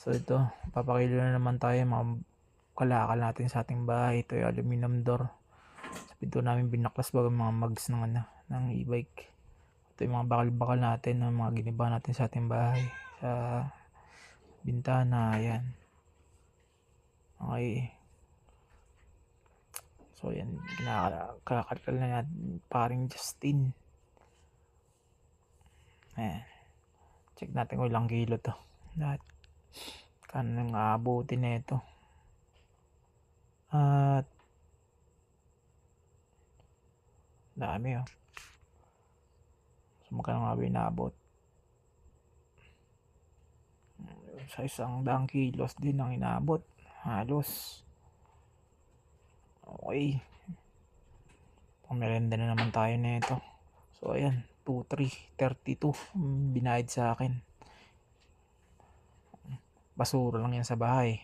So ito, papakilo na naman tayo mga kalakal natin sa ating bahay. Ito yung aluminum door. Sa pinto namin binaklas bago mga mags ng e-bike. Ito yung mga bakal-bakal natin, ng mga giniba natin sa ating bahay. Sa bintana, ayan. Okay. So yan, kinakalkal na natin paring Justin. Ayan. Check natin kung ilang kilo to. Lahat. Kanang aabutin na ito. At dami oh. So magkano nga ba inaabot? Sa 100 kilos din ang inaabot. Halos. Okay. Pamerenda na naman tayo nito. So ayan, 2,332 binayad sa akin. Basura lang yan sa bahay.